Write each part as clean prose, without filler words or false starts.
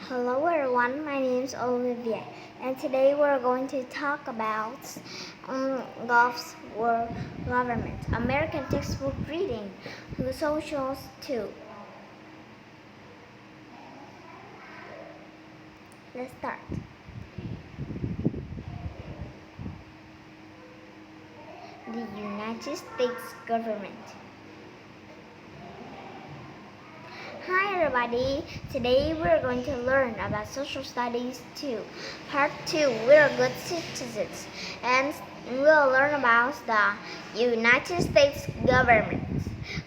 Hello everyone, my name is Olivia, and today we're going to talk about Golf's World Government, American textbook reading, the socials too. Let's start. The United States government. Hi everybody, today we're going to learn about social studies 2. Part 2, we're good citizens, and we'll learn about the United States government.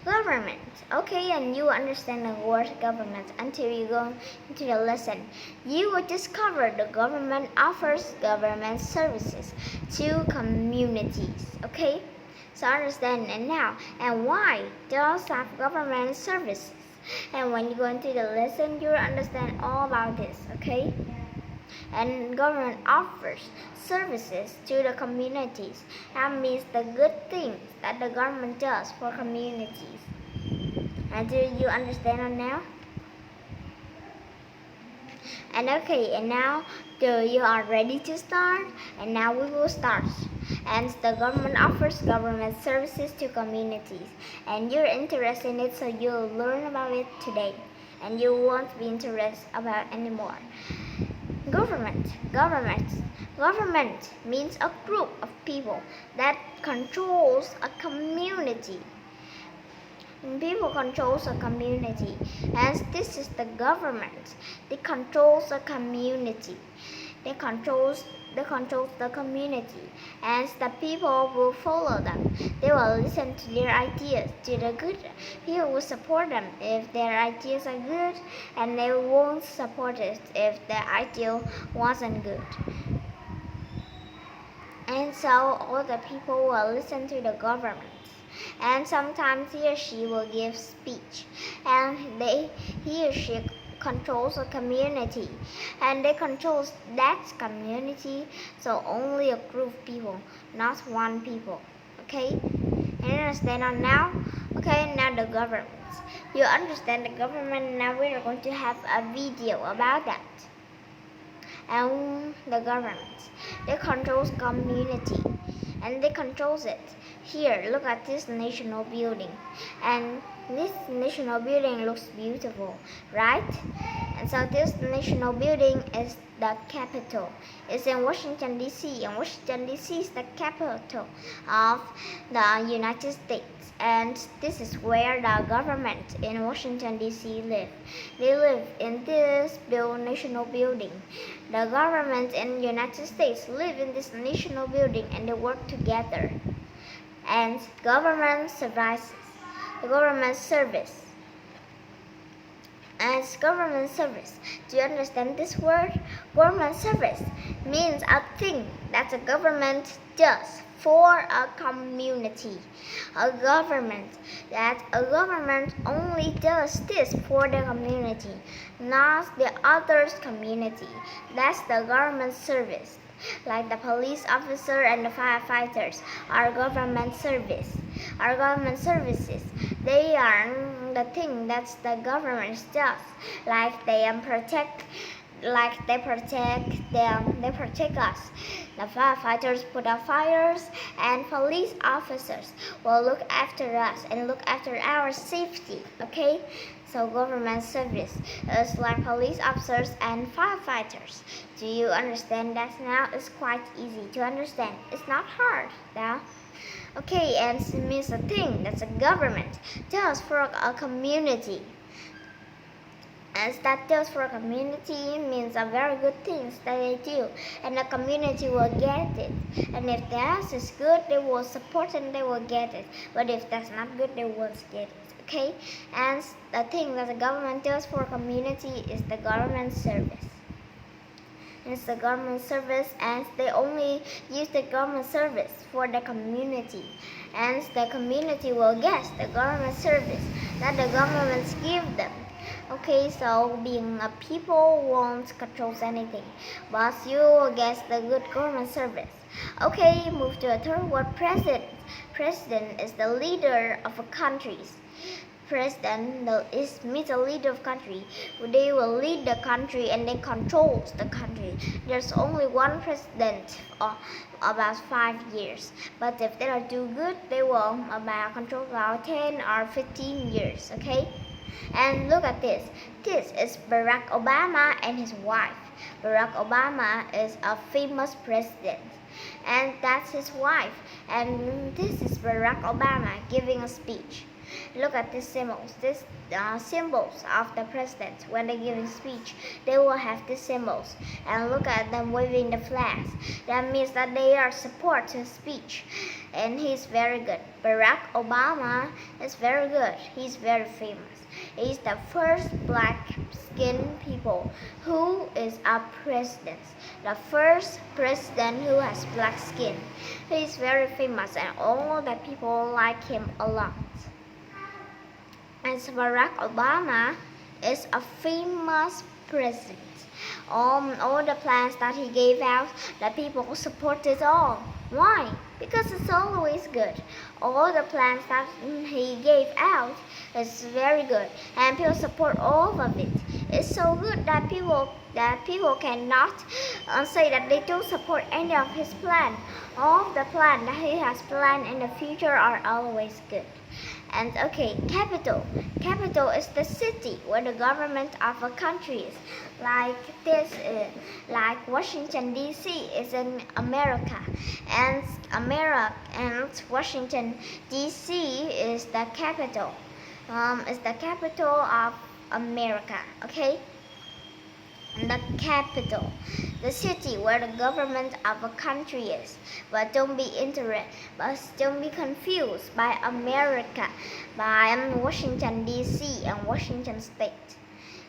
Government, okay, and you understand the word government until you go into the lesson. You will discover the government offers government services to communities, okay? So understand and now, and why does have government services? And when you go into the lesson, you'll understand all about this, okay? And government offers services to the communities. That means the good things that the government does for communities. And do you understand now? And okay, and now you are ready to start? And now we will start. And the government offers government services to communities. And you're interested in it, so you'll learn about it today. And you won't be interested about it anymore. Government means a group of people that controls a community. People controls a community, and this is the government. They controls a community. They controls the community, and the people will follow them. They will listen to their ideas, to the good. People will support them if their ideas are good, and they won't support it if the idea wasn't good. And so all the people will listen to the government. And sometimes he or she will give speech, and he or she controls a community, and they control that community, so only a group of people, not one people, okay? And you understand now? Okay, now the government. You understand the government, now we are going to have a video about that. And the government, they controls community, and they controls it. Here, look at this national building, and this national building looks beautiful, right? And so this national building is the capital. It's in Washington D.C., and Washington D.C. is the capital of the United States. And this is where the government in Washington D.C. live. They live in this national building. The government in the United States live in this national building, and they work together. And government services, the government service. And government service. Do you understand this word? Government service means a thing that the government does for a community. A government only does this for the community, not the other's community. That's the government service. Like the police officer and the firefighters are government service. Our government services, they are the thing that the government does. Like they protect us. The firefighters put out fires, and police officers will look after us and look after our safety, okay? So government service is like police officers and firefighters. Do you understand that now? It's quite easy to understand. It's not hard now. Okay, and it means a thing that the government does for a community. And that does for a community means a very good things that they do, and the community will get it. And if that is good, they will support and they will get it. But if that's not good, they won't get it. Okay? And the thing that the government does for a community is the government service. It's the government service, and they only use the government service for the community. And the community will get the government service that the government give them. Okay, so being a people won't control anything, but you will get the good government service. Okay, move to the third word, president. President is the leader of a country. president means a leader of country. They will lead the country and they control the country. There's only one president about 5 years. But if they are too good, they will control about 10 or 15 years. Okay? And look at this. This is Barack Obama and his wife. Barack Obama is a famous president. And that's his wife. And this is Barack Obama giving a speech. Look at these symbols. These symbols of the president. When they give a speech, they will have these symbols. And look at them waving the flags. That means that they are support to his speech. And he's very good. Barack Obama is very good. He's very famous. He's the first black-skinned people who is a president. The first president who has black skin. He's very famous and all the people like him a lot. And Barack Obama is a famous president. All the plans that he gave out, the people supported all. Why? Because it's always good. All the plans that he gave out is very good, and people support all of it. It's so good that people cannot say that they don't support any of his plan. All of the plan that he has planned in the future are always good. And okay, capital. Capital is the city where the government of a country is. Like this, like Washington D.C. is in America, and Washington D.C. is the capital. Is the capital of America. Okay. The capital, the city where the government of a country is. But don't be confused by America, by Washington D.C. and Washington State.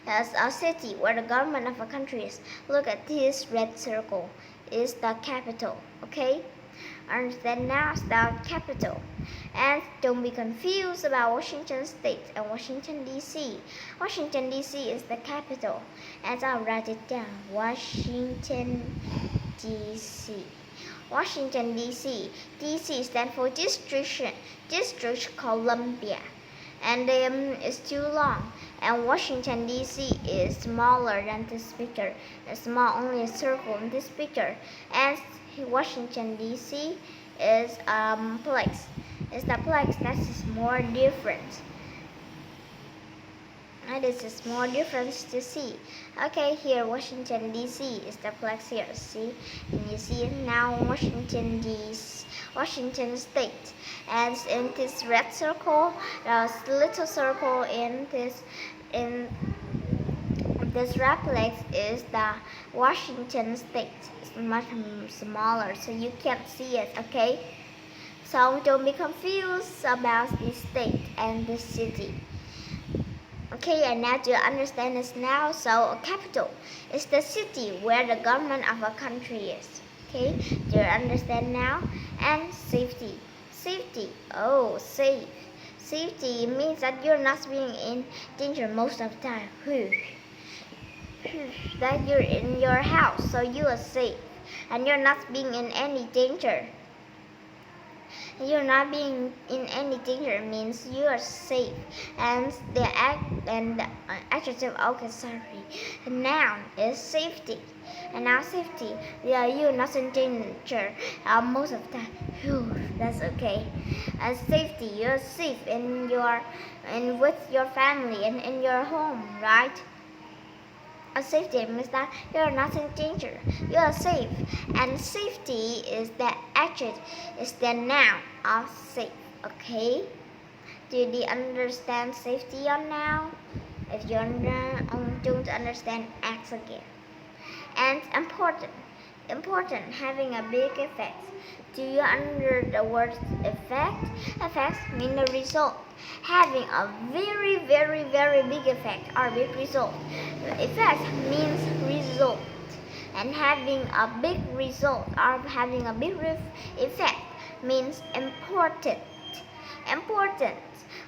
As a city where the government of a country is. Look at this red circle. Is the capital. Okay? Understand now it's the capital. And don't be confused about Washington State and Washington D.C. Washington D.C. is the capital. And I'll write it down. Washington D.C. Washington D.C. D.C. stands for District Columbia. And it's too long. And Washington D.C. is smaller than this picture. It's small, only a circle in this picture. And Washington D.C. is place. It's the place that is more different. And this is more different to see. Okay, here Washington D.C. is the place here. See, and you see it now. Washington State, and in this red circle, there's a little circle in this red place is the Washington State. It's much smaller, so you can't see it. Okay, so don't be confused about this state and this city. Okay, and now do you understand this now? So a capital is the city where the government of a country is. Okay, do you understand now? And safety. Oh, safe. Safety means that you're not being in danger most of the time. That you're in your house, so you are safe, and you're not being in any danger. You're not being in any danger means you are safe. And the adjective, okay, sorry. The noun is safety. And now safety, yeah, you're not in danger most of the time. Whew, that's okay. And safety, you're safe with your family and in your home, right? A safety means that you're not in danger. You are safe. And safety is the adjective, is the noun of safe. Okay? Do you understand safety or now? If you don't understand, ask again. And important, having a big effect. Do you under the word effect? Effects mean the result. Having a very, very, very big effect or big result. Effect means result. And having a big result or having a big effect means important. Important.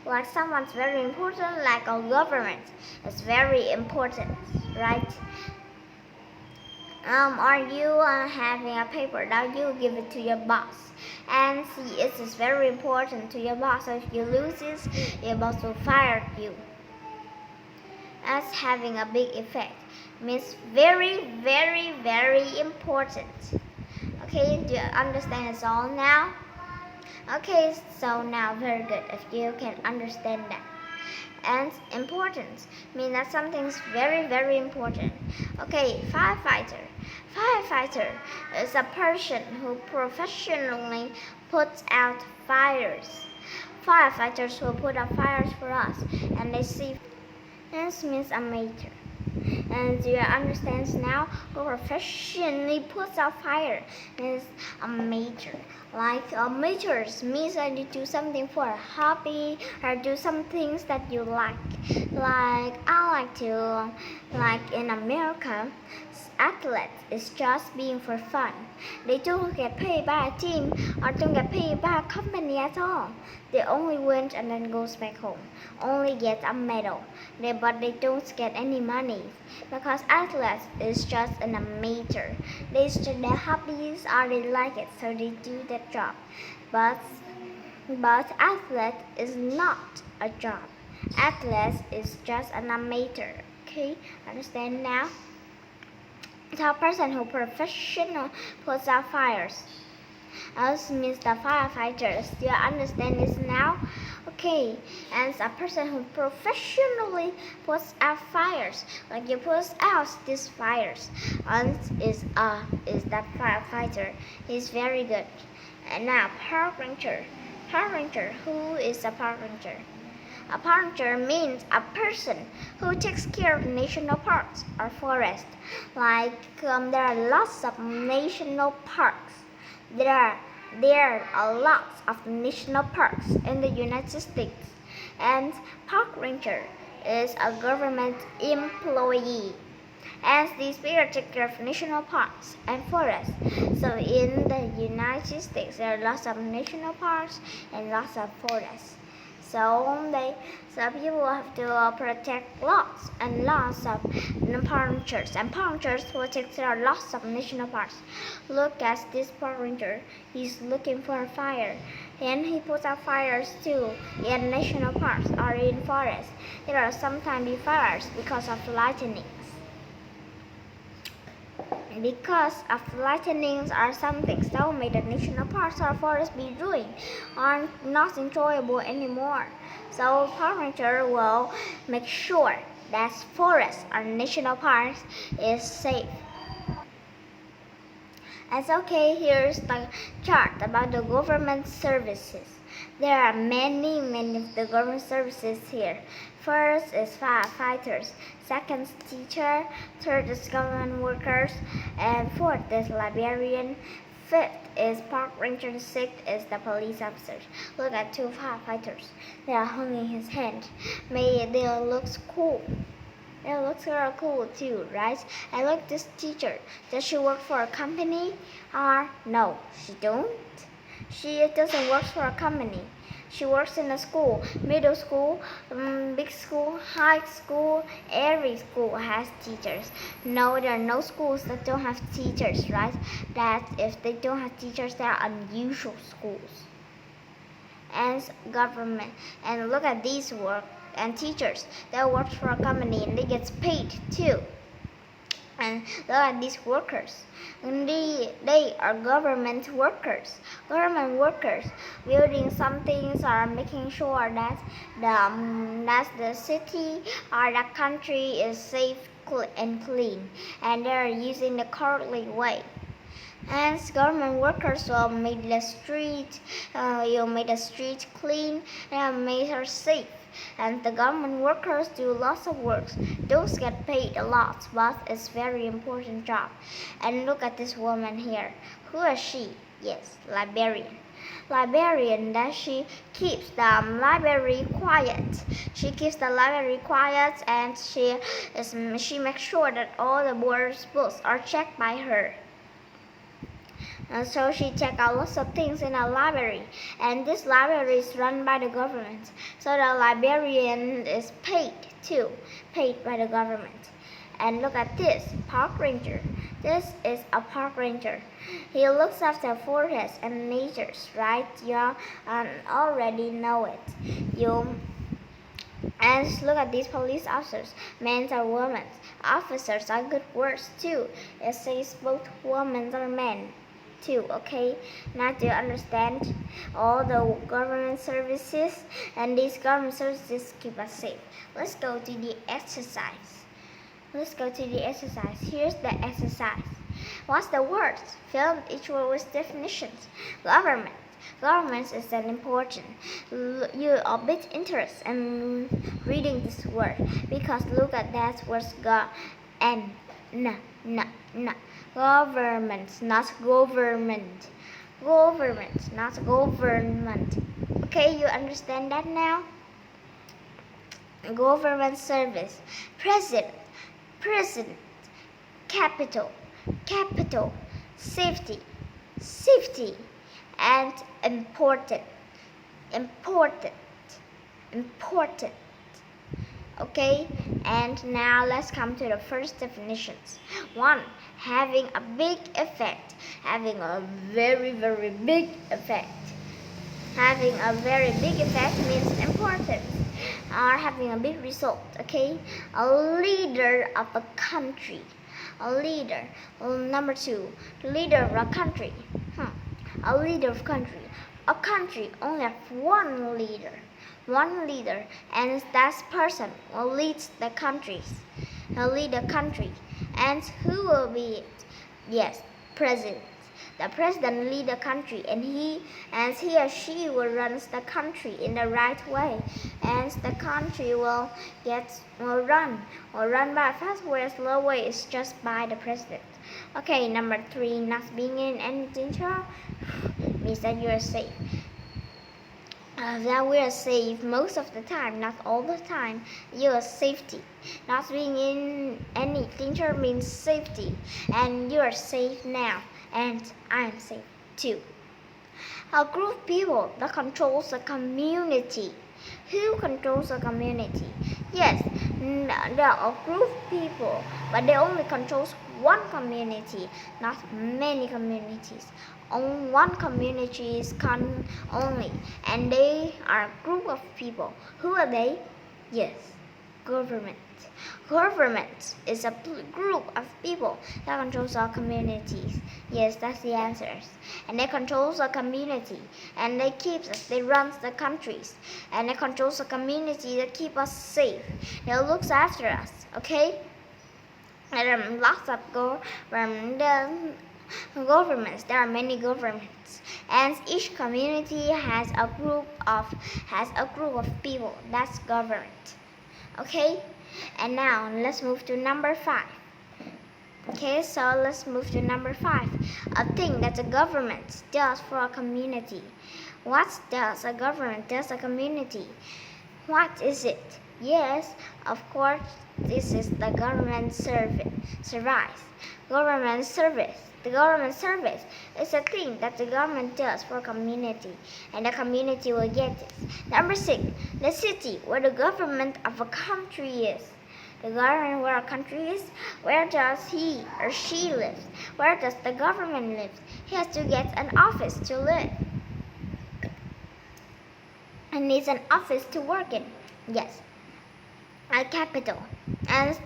Like someone's very important, like a government. It's very important, right? Are you having a paper that you give it to your boss? And see, it is very important to your boss. If you lose this, your boss will fire you. As having a big effect means very, very, very important. Okay, do you understand it all now? Okay, so now very good if you can understand that. And important means that something's very, very important. Okay, firefighter. Firefighter is a person who professionally puts out fires. Firefighters will put out fires for us, and they see. This means amateur. And do you understand now? Who professionally puts out fire is amateur. Like amateurs means that you do something for a hobby or do some things that you like. Like I like to, like in America, athletes is just being for fun. They don't get paid by a team or don't get paid by a company at all. They only win and then goes back home. Only get a medal. But they don't get any money because athletes is just an amateur. Their hobbies or they like it, so they do that job. But athlete is not a job. Athlete is just an amateur. Okay, understand now? The person who professional puts out fires. Else means the firefighters. Do you understand this now? Okay, and a person who professionally puts out fires, like you put out these fires, and is that firefighter. He's very good. And now park ranger. Park ranger. Who is a park ranger? A park ranger means a person who takes care of national parks or forests. Like there are lots of national parks. There are lots of national parks in the United States, and park ranger is a government employee. As these people take care of national parks and forests. So in the United States, there are lots of national parks and lots of forests. So people have to protect lots and lots of park rangers, and park rangers will take care of lots of national parks. Look at this park ranger. He's looking for a fire, and he puts out fires too in national parks or in forests. There are sometimes fires because of lightnings. Because of lightnings or something, so may the national parks or forests be ruined or not enjoyable anymore. So park ranger will make sure that forests or national parks is safe. It's okay, here's the chart about the government services. There are many of the government services here. First is firefighters, second is teacher, third is government workers, and fourth is librarian, fifth is park ranger, sixth is the police officers. Look at two firefighters. They are holding his hand. They looks cool. It looks real cool too, right? And look, this teacher. Does she work for a company? Or no, she don't. She doesn't work for a company. She works in a school, middle school, big school, high school. Every school has teachers. No, there are no schools that don't have teachers, right? That if they don't have teachers, they are unusual schools. And government. And look at these work and teachers. They work for a company and they get paid too. And look at these workers. They are government workers. Government workers building some things or making sure that the city or the country is safe and clean, and they are using the correctly way. And government workers will make the street, clean and make her safe. And the government workers do lots of work. Those get paid a lot, but it's very important job. And look at this woman here. Who is she? Yes, librarian. Librarian, that she keeps the library quiet. She keeps the library quiet, and she makes sure that all the books are checked by her. And so she checked out lots of things in a library, and this library is run by the government. So the librarian is paid too, paid by the government. And look at this, park ranger. This is a park ranger. He looks after forests and nature, right? You already know it. You and look at these police officers, men or women. Officers are good words too. It says both women or men too, okay? Now do you understand all the government services? And these government services keep us safe. Let's go to the exercise. Here's the exercise. What's the words? Fill in each word with definitions. Government. Government is an important. You're a bit interested in reading this word because look at that word and n. Government, not government. Government, not government. Okay, you understand that now? Government service. President, capital, safety, and important. Okay, and now let's come to the first definitions. 1. Having a big effect. Having a very big effect. Having a very big effect means important or having a big result, okay? A leader of a country. A leader. Number 2, leader of a country. A leader of country. A country only have one leader, and that person will lead the countries. He'll lead the country, and who will be it? Yes, president. The president lead the country, and he or she will run the country in the right way, and the country will run by a fast way or slow way. It's just by the president. Okay, number 3, not being in any danger means that you are safe. That we are safe most of the time, not all the time. You are safety. Not being in any danger means safety, and you are safe now, and I am safe too. A group of people that controls a community. Who controls a community? Yes, there are a group of people, but they only controls one community, not many communities. One community is only, and they are a group of people. Who are they? Yes, government. Government is a group of people that controls our communities. Yes, that's the answers. And they controls a community, and they keeps us. They runs the countries, and they controls a community that keep us safe. They looks after us. Okay. There are lots of governments. There are many governments, and each community has a group of people. That's government. Okay, and now let's move to number 5. Okay, so let's move to number 5. A thing that the government does for a community. What does a government does a community? What is it? Yes, of course, this is the government service. Government service. The government service is a thing that the government does for a community, and the community will get it. Number 6, the city where the government of a country is. The government where a country is, where does he or she live? Where does the government live? He has to get an office to live. And needs an office to work in. Yes. A capital. As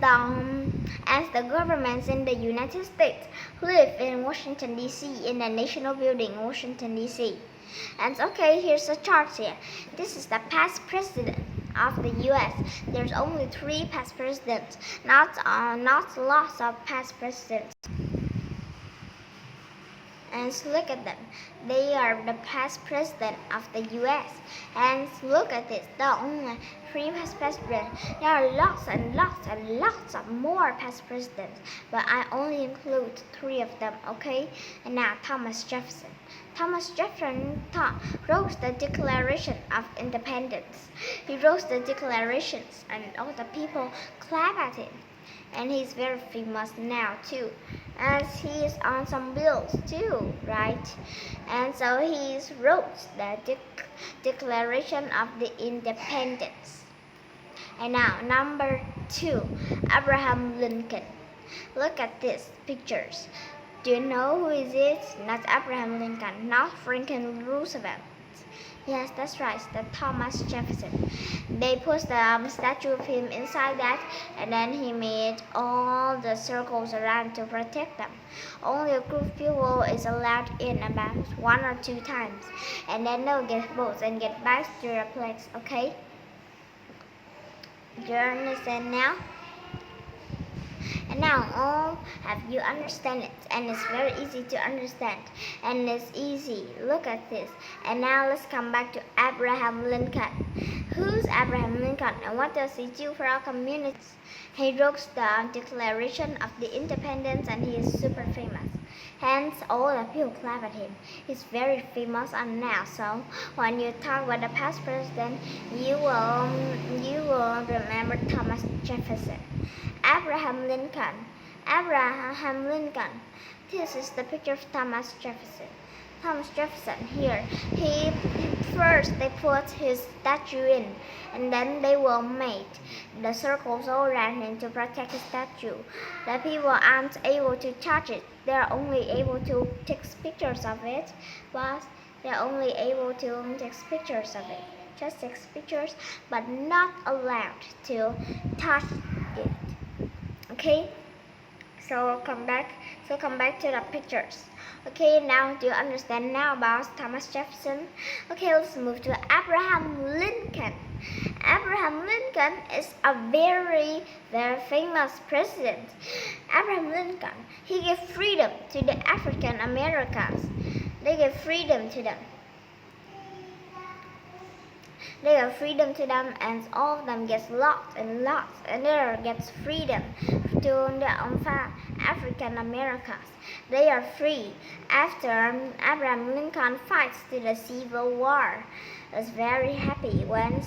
the governments in the United States live in Washington D.C. in the National Building in Washington D.C. And okay, here's a chart here. This is the past president of the U.S. There's only 3 past presidents, not lots of past presidents. And look at them. They are the past president of the U.S. And look at this. There are only 3 past presidents. There are lots of more past presidents, but I only include 3 of them. Okay. And now Thomas Jefferson. Thomas Jefferson wrote the Declaration of Independence. He wrote the declarations, and all the people clap at him. And he's very famous now too, as he is on some bills too, right? And so he wrote the Declaration of the Independence. And now number 2, Abraham Lincoln. Look at these pictures. Do you know who is it? Not Abraham Lincoln, not Franklin Roosevelt. Yes, that's right, the Thomas Jefferson. They put the statue of him inside that, and then he made all the circles around to protect them. Only a group of people is allowed in about 1 or 2 times, and then they'll get boats and get back to their place, okay? Do you understand now? And now all have you understand it, and it's very easy to understand, and it's easy. Look at this. And now let's come back to Abraham Lincoln. Who's Abraham Lincoln, and what does he do for our communities? He wrote the Declaration of the Independence, and he is super famous. Hence, all the people clap at him. He's very famous and now. So when you talk about the past president, you will remember Thomas Jefferson. Abraham Lincoln. Abraham Lincoln. This is the picture of Thomas Jefferson. Thomas Jefferson here. First they put his statue in, and then they will make the circles all around him to protect his statue. The people aren't able to touch it. They're only able to take pictures of it, but they're only able to take pictures of it. Just take pictures, but not allowed to touch it. Okay, so come back to the pictures. Okay, now do you understand now about Thomas Jefferson? Okay, let's move to Abraham Lincoln. Abraham Lincoln is a very, very famous president. Abraham Lincoln, he gave freedom to the African Americans. They gave freedom to them. They have freedom to them, and all of them gets lots and lots, and they gets freedom to the African Americans. They are free after Abraham Lincoln fights to the Civil War. Is very happy when,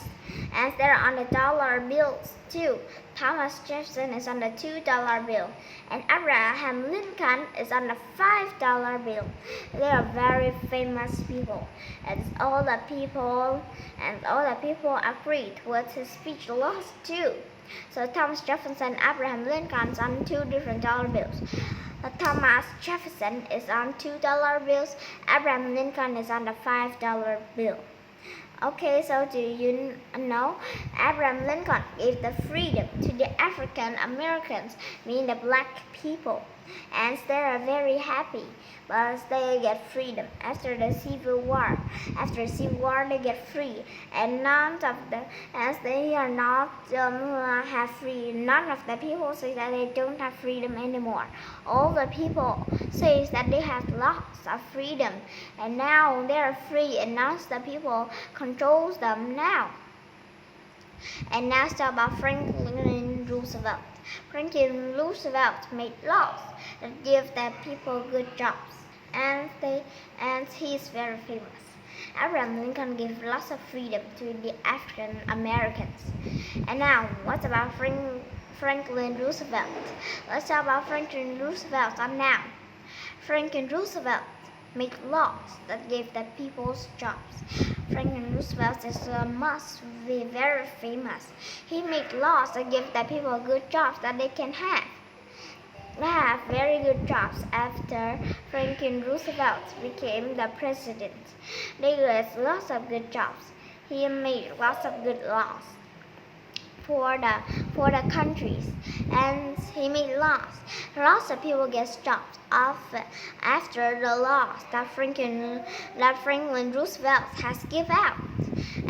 and they're on the dollar bills too. Thomas Jefferson is on the $2 bill, and Abraham Lincoln is on the $5 bill. They are very famous people, and all the people agreed with his speech laws too. So Thomas Jefferson and Abraham Lincoln is on 2 different dollar bills. Thomas Jefferson is on $2 bills. Abraham Lincoln is on the $5 bill. Okay, so do you know Abraham Lincoln gave the freedom to the African Americans, meaning the black people, and they are very happy because they get freedom after the Civil War. After the Civil War, they get free, and none of the people say that they don't have freedom anymore. All the people say that they have lots of freedom, and now they are free, and now the people controls them now. And now it's about Franklin Roosevelt. Franklin Roosevelt made laws that give the people good jobs, and he's very famous. Abraham Lincoln gave lots of freedom to the African Americans. And now, what about Franklin Roosevelt? Let's talk about Franklin Roosevelt now. Franklin Roosevelt made laws that gave the people jobs. Franklin Roosevelt must be very famous. He made laws that give the people good jobs that they can have. They have very good jobs after Franklin Roosevelt became the president. They got lots of good jobs. He made lots of good laws for the countries, and he made laws. Lots of people get jobs after the laws that Franklin Roosevelt has given out,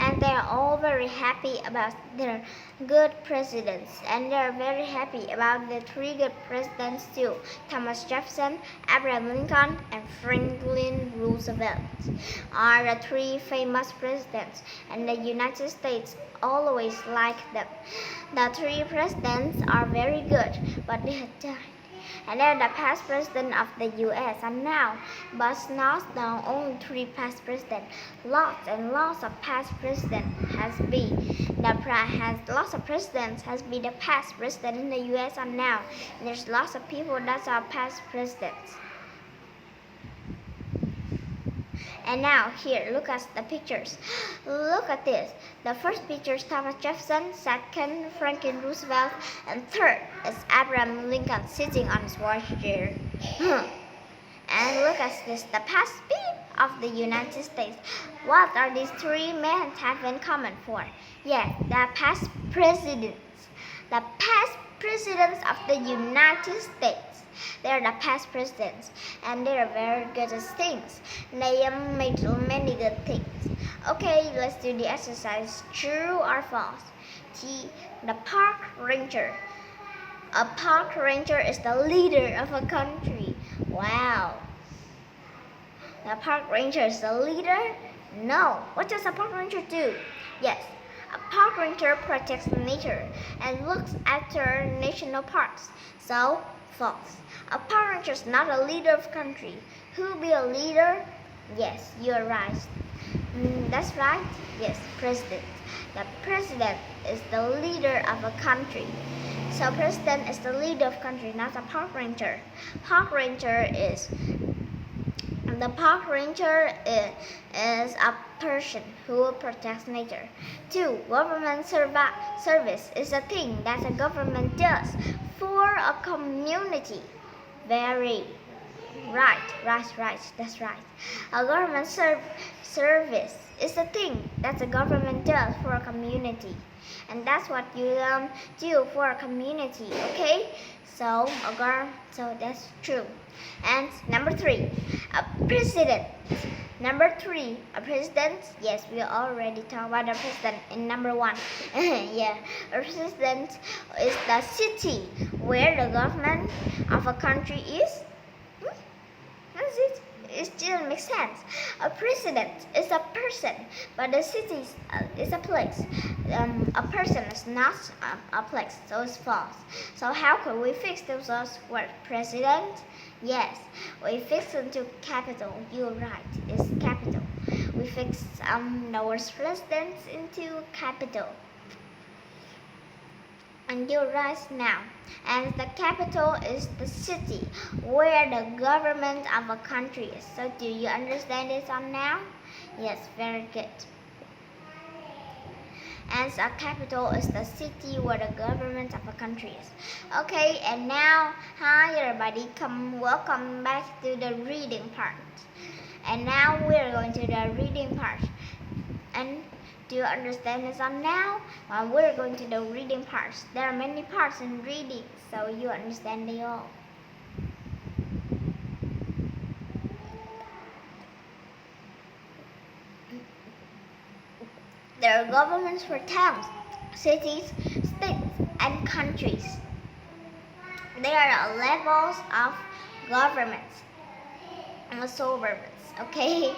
and they are all very happy about their good presidents, and they are very happy about the 3 good presidents too: Thomas Jefferson, Abraham Lincoln, and Franklin Roosevelt are the 3 famous presidents, and the United States always like them. The 3 presidents are very good, but they have died. And they're the past president of the U.S. and now, but not the only 3 past presidents. Lots and lots of past presidents has been the past president in the U.S. and now. And there's lots of people that are past presidents. And now here, look at the pictures. Look at this. The first picture is Thomas Jefferson, second Franklin Roosevelt, and third is Abraham Lincoln sitting on his watch chair. And look at this, the past speed of the United States. What are these three men have in common for? Yes, the past presidents. The past presidents of the United States. They are the past presidents, and they are very good at things. They made many good things. Okay, let's do the exercise. True or false? The park ranger. A park ranger is the leader of a country. Wow. The park ranger is the leader? No. What does a park ranger do? Yes. A park ranger protects nature and looks after national parks. So, false. A park ranger is not a leader of a country. Who will be a leader? Yes, you are right. That's right. Yes, president. The president is the leader of a country. So president is the leader of country, not a park ranger. The park ranger is a person who protects nature. 2. Government service is a thing that a government does for a community. Very right. That's right. A government service is a thing that the government does for a community. And that's what you do for a community, okay? So that's true. And number 3, a president. Number 3, a president. Yes, we already talked about the president in number 1. Yeah, a president is the city where the government of a country is. That's it. It still makes sense. A president is a person, but the city is a place. A person is not a place, so it's false. So how can we fix those word president? Yes, we fix it to capital. You're right, it's capital. We fix the word president into capital. And you're right now. And the capital is the city where the government of a country is. So do you understand this on now? Yes, very good. And the capital is the city where the government of a country is. Okay, and now, hi everybody, welcome back to the reading part. And now we're going to the reading part. And do you understand this on now? We're going to the reading parts. There are many parts in reading, so you understand they all. There are governments for towns, cities, states, and countries. There are levels of governments and sovereigns. Okay,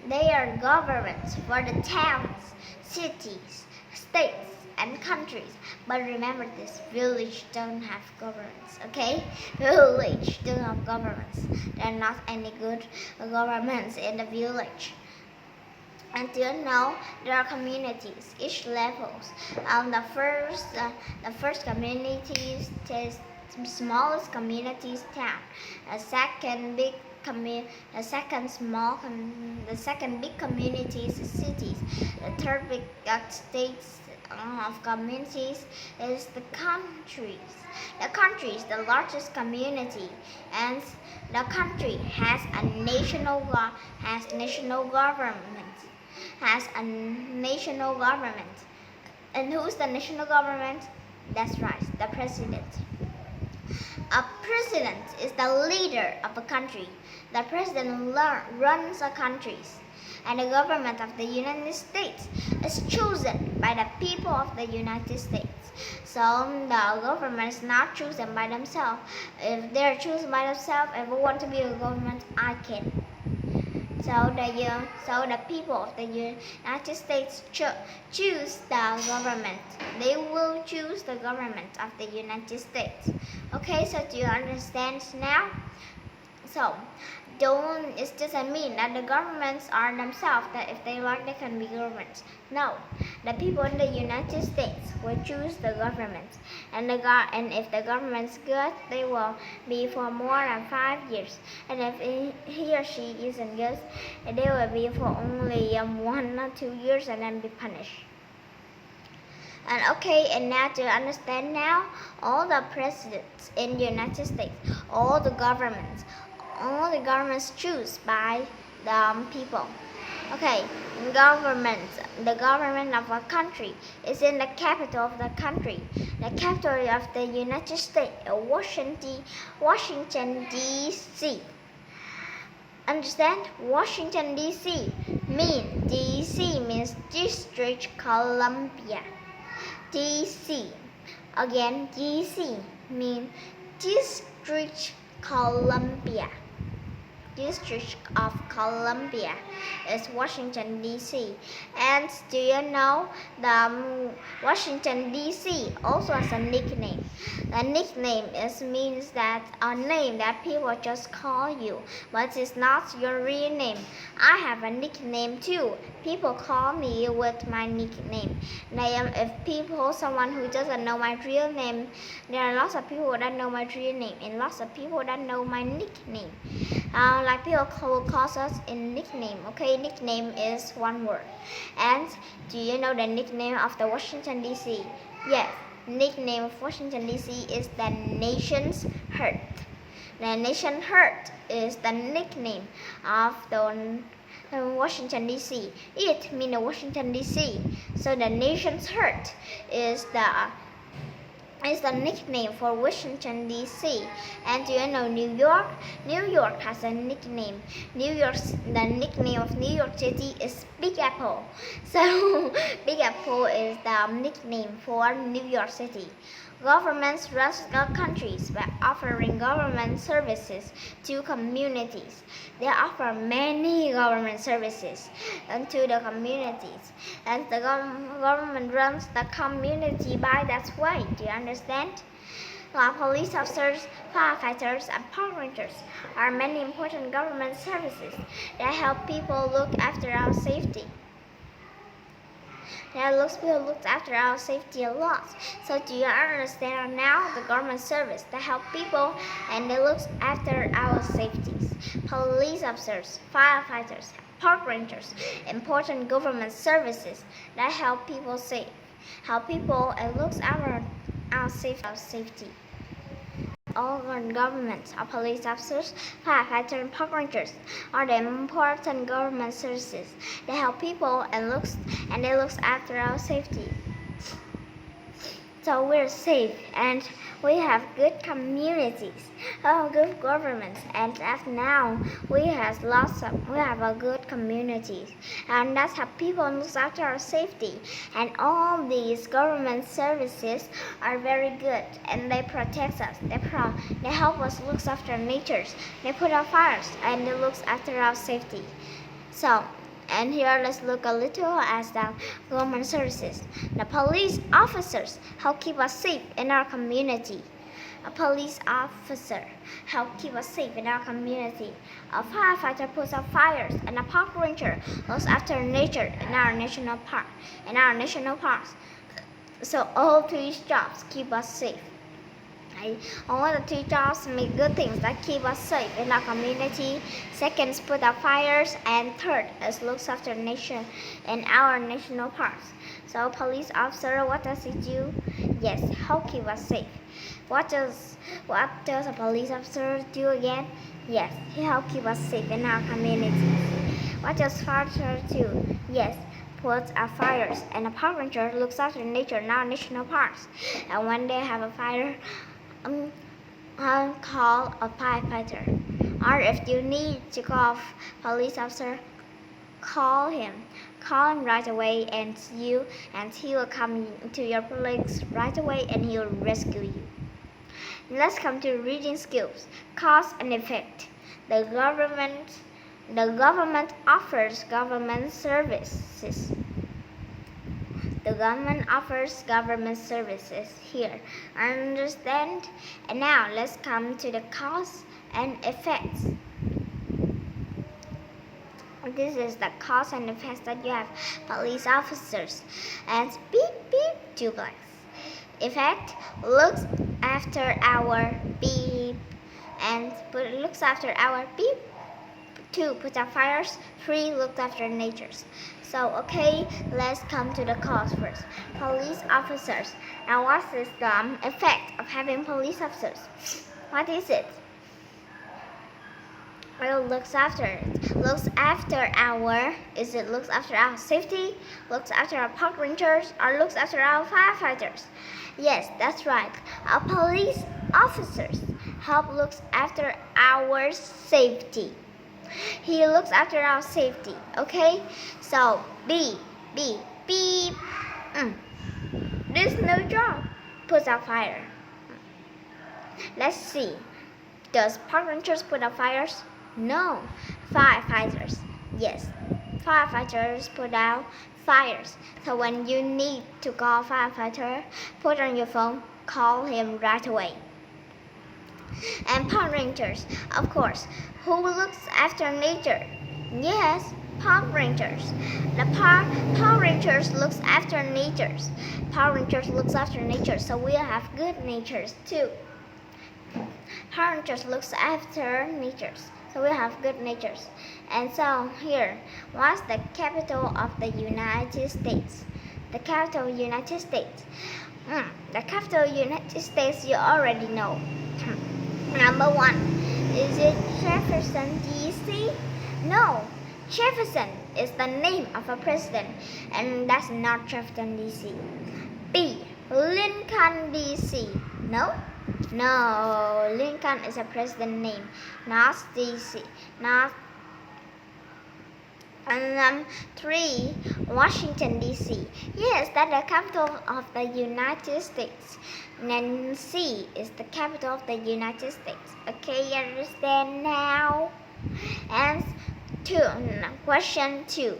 they are governments for the towns, cities, states, and countries. But remember this, village don't have governments, okay? Village don't have governments. There are not any good governments in the village. And do you know there are communities, each levels. The first community is the smallest community is town. The second big big community is cities. The third big states of communities is the countries. The country is the largest community, and the country has a national government. And who's the national government? That's right, the president. A president is the leader of a country. The president runs a country, and the government of the United States is chosen by the people of the United States. So the government is not chosen by themselves. If they're chosen by themselves, if we want to be a government, I can. So the people of the United States choose the government. They will choose the government of the United States. Okay, so do you understand now? So don't, it doesn't mean that the governments are themselves, that if they like they can be governments. No, the people in the United States will choose the government, and if the government's good, they will be for more than 5 years, and if he or she isn't good, they will be for only 1 or 2 years and then be punished. And okay, and now to understand now, all the presidents in the United States, all the governments choose by the people. Okay, the government of a country is in the capital of the country. The capital of the United States is Washington, D.C. Understand? Washington, D.C. means District Columbia. D.C. Again, D.C. means District Columbia. District of Columbia is Washington, D.C. And do you know the Washington, D.C. also has a nickname? The nickname means that a name that people just call you, but it's not your real name. I have a nickname too. People call me with my nickname. Someone who doesn't know my real name, there are lots of people that know my real name and lots of people that know my nickname. Like people calls us in nickname. Okay, nickname is one word. And do you know the nickname of the Washington, D.C.? Yes, nickname of Washington, D.C. is the nation's heart. The nation's heart is the nickname of the Washington, D.C. It means Washington, D.C. So the nation's heart is the nickname for Washington, D.C. And do you know New York? New York has a nickname. The nickname of New York City is Big Apple. So Big Apple is the nickname for New York City. Governments run countries by offering government services to communities. They offer many government services to the communities, and the government runs the community by that way. Do you understand? Police officers, firefighters, and park rangers are many important government services that help people look after our safety. People look after our safety a lot. So do you understand now the government service that help people and they look after our safeties? Police officers, firefighters, park rangers, important government services that help people and looks after our safety. All governments, our police officers, firefighters, and park rangers are the important government services that help people and they look after our safety. So we're safe and we have good communities, good governments, and as now we have a good communities, and that's how people look after our safety. And all these government services are very good, and they protect us. They help us look after nature. They put out fires, and they look after our safety. So. And here let's look a little at the government services. The police officers help keep us safe in our community. A police officer help keep us safe in our community. A firefighter puts out fires, and a park ranger looks after nature in our national parks. So all three jobs keep us safe. All the three jobs make good things that keep us safe in our community. Second is put out fires, and third is looks after nature in our national parks. So police officer, what does he do? Yes, help keep us safe. What does a police officer do again? Yes, he help keep us safe in our community. What does firefighter do? Yes, puts out fires, and a park ranger looks after nature in our national parks. And when they have a fire, I'll call a firefighter. Or if you need to call a police officer, call him. Call him right away, and he will come to your place right away, and he will rescue you. Let's come to reading skills. Cause and effect. The government offers government services. The government offers government services here. Understand? And now let's come to the cause and effects. This is the cause and effect that you have police officers. And beep beep, 2 blanks. Effect, looks after our beep, and looks after our beep. 2, put out fires. 3, looked after natures. So okay, let's come to the cause first. Police officers. Now what is the effect of having police officers? What is it? Well, looks after it. Looks after our, is it looks after our safety, looks after our park rangers, or looks after our firefighters? Yes, that's right. Our police officers help looks after our safety. He looks after our safety, okay? So, B, beep. This no job. Puts out fire. Let's see. Does park rangers put out fires? No. Firefighters. Yes. Firefighters put out fires. So when you need to call a firefighter, put on your phone, call him right away. And park rangers, of course. Who looks after nature? Yes, park rangers. The park rangers looks after natures. Park rangers looks after nature, so we have good natures too. Park rangers looks after natures, so we have good natures. And so here, what's the capital of the United States? The capital of the United States. The capital of the United States you already know. Number 1, is it Jefferson, D.C.? No, Jefferson is the name of a president, and that's not Jefferson, D.C. B, Lincoln, D.C. No, Lincoln is a president name, not D.C. Not. And 3, Washington, D.C. Yes, that's the capital of the United States. And C is the capital of the United States. Okay, you understand now? And question 2.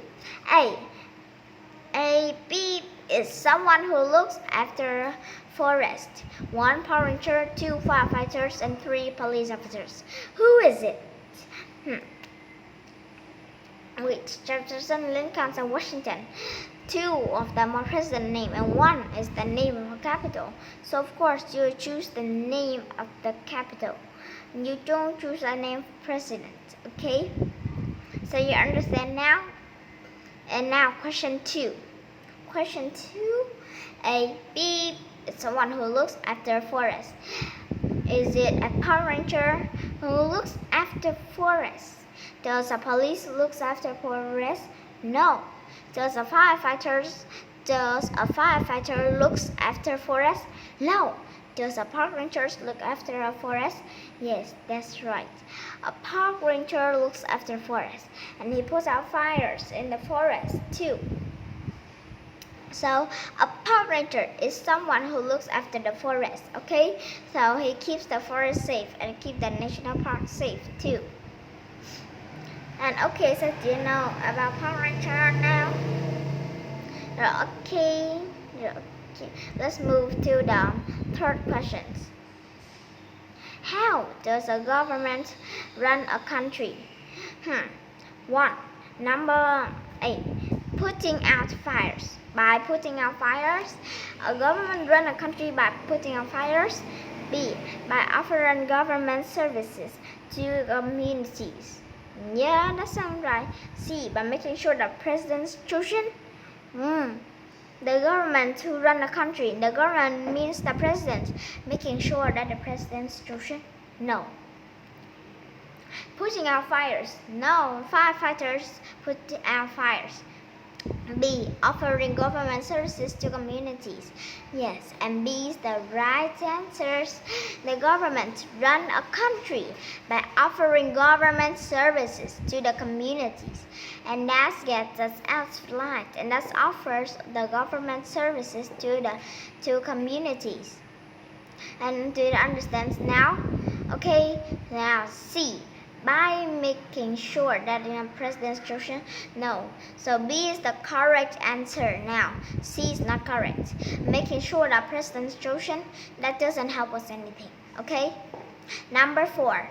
A beep is someone who looks after forest. 1, Power Ranger, 2, firefighters, and 3, police officers. Who is it? Which Jefferson, Lincoln, and Washington. 2 of them are president name, and 1 is the name of a capital. So of course you choose the name of the capital. You don't choose a name for president. Okay? So you understand now? And now question 2. Question 2. A beep is someone who looks after forest. Is it a Power Ranger who looks after forest? Does a police look after forest? No. Does a firefighter looks after forest? No. Does a park ranger look after a forest? Yes, that's right. A park ranger looks after forest, and he puts out fires in the forest too. So a park ranger is someone who looks after the forest, okay? So he keeps the forest safe and keep the national park safe too. And okay, so do you know about Power Ranger now? Okay. Let's move to the third questions. How does a government run a country? 1. Number 8. Putting out fires. By putting out fires, a government run a country by putting out fires. B. By offering government services to communities. Yeah, that sounds right. C. By making sure the president's chosen. The government to run a country. The government means the president. Making sure that the president's chosen. No. Putting out fires. No. Firefighters put out fires. B. Offering government services to communities. Yes, and B is the right answers. The government run a country by offering government services to the communities. And that gets us out right. And that offers the government services to communities. And do you understand now? Okay, now C. By making sure that the president's chosen? No. So B is the correct answer now. C is not correct. Making sure that president's chosen, that doesn't help us anything. Okay? Number 4.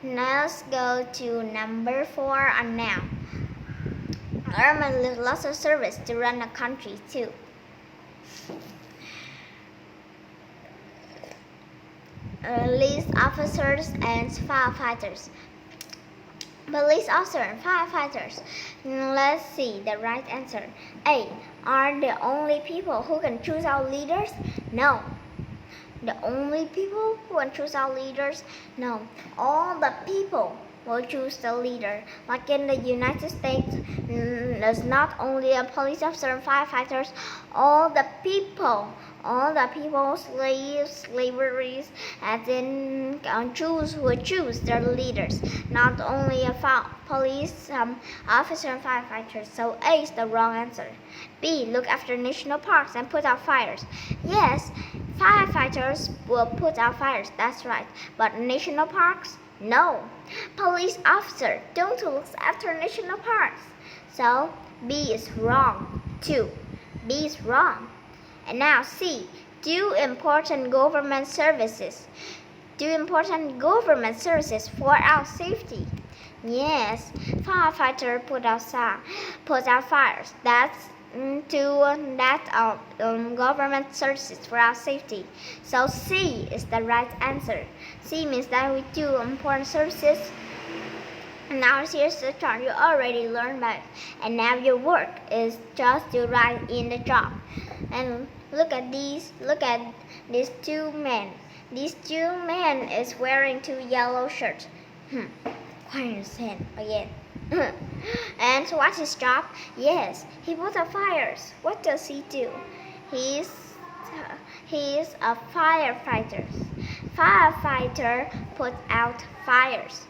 Let's go to number 4 now. Government needs lots of service to run a country too. Police officers and firefighters. Police officer and firefighters. Let's see the right answer. A. Are the only people who can choose our leaders? No. The only people who can choose our leaders? No. All the people will choose the leader. Like in the United States, there's not only a police officer and firefighters. All the people, slavery, as in will choose their leaders. Not only a police officer and firefighters. So A is the wrong answer. B. Look after national parks and put out fires. Yes, firefighters will put out fires. That's right. But national parks? No. Police officer don't look after national parks. So B is wrong too. B is wrong. And now C. Do important government services. Do important government services for our safety. Yes, firefighter put out fires. That's government services for our safety. So C is the right answer. C means that we do important services. Now here's the chart you already learned about, and now your work is just to write in the job. And look at these two men. These two men is wearing two yellow shirts. Quiet again. And what's his job? Yes, he puts out fires. What does he do? He's a firefighter. Firefighter puts out fires.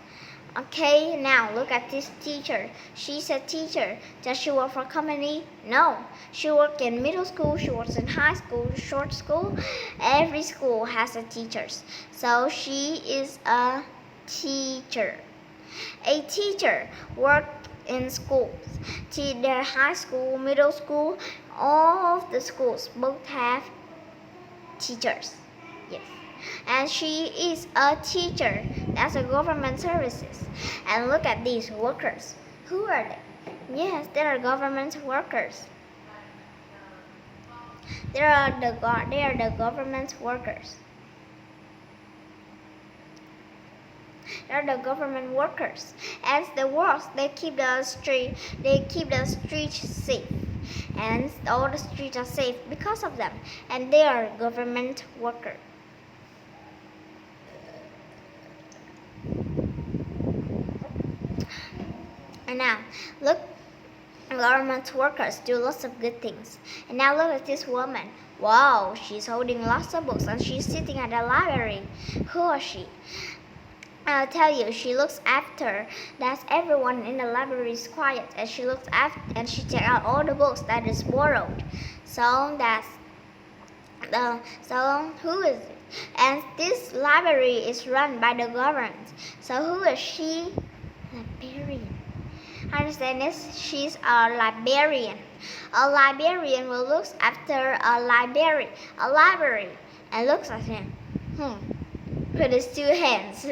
Okay, now look at this teacher. She's a teacher. Does she work for a company? No. She works in middle school, she works in high school, short school. Every school has a teacher. So she is a teacher. A teacher works in schools. Their high school, middle school, all of the schools both have teachers. Yes. And she is a teacher. That's a government services. And look at these workers. Who are they? Yes, they are government workers. They are the government workers. They are the government workers. As the works, they keep the streets safe. And all the streets are safe because of them. And they are government workers. And now, look, government workers do lots of good things. And now look at this woman. Wow, she's holding lots of books and she's sitting at the library. Who is she? I'll tell you, she looks after that everyone in the library is quiet, and she looks after and she checks out all the books that is borrowed. So who is it? And this library is run by the government. So who is she? Librarian. Understand this? She's a librarian. A librarian will look after a library, and looks at him. With his two hands,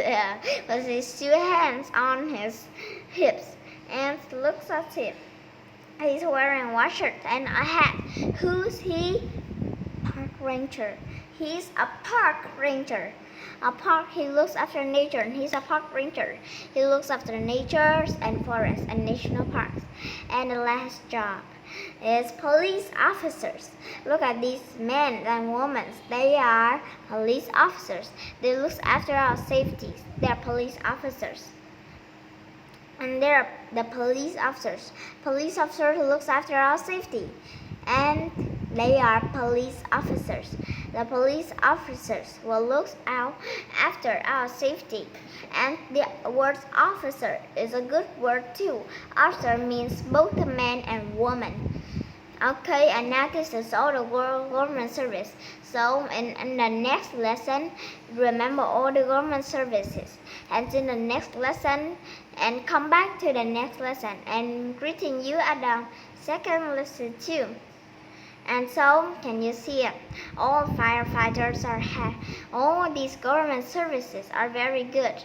on his hips, and looks at him. He's wearing a white shirt and a hat. Who's he? Park ranger. He's a park ranger. He looks after nature, and he's a park ranger. He looks after nature and forests and national parks. And the last job is police officers. Look at these men and women. They are police officers. They look after our safety. They are police officers. And they're the police officers. Police officers who looks after our safety. And they are police officers. The police officers will look out after our safety. And the word officer is a good word too. Officer means both a man and woman. Okay, and now this is all the government service. So in the next lesson, remember all the government services. And in the next lesson, and come back to the next lesson. And greeting you at the second lesson too. And so, can you see it? All firefighters all these government services are very good.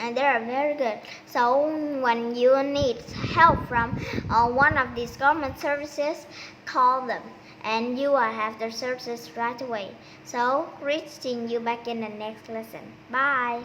and they are very good. So when you need help from one of these government services, call them and you will have their services right away. So reaching you back in the next lesson. Bye.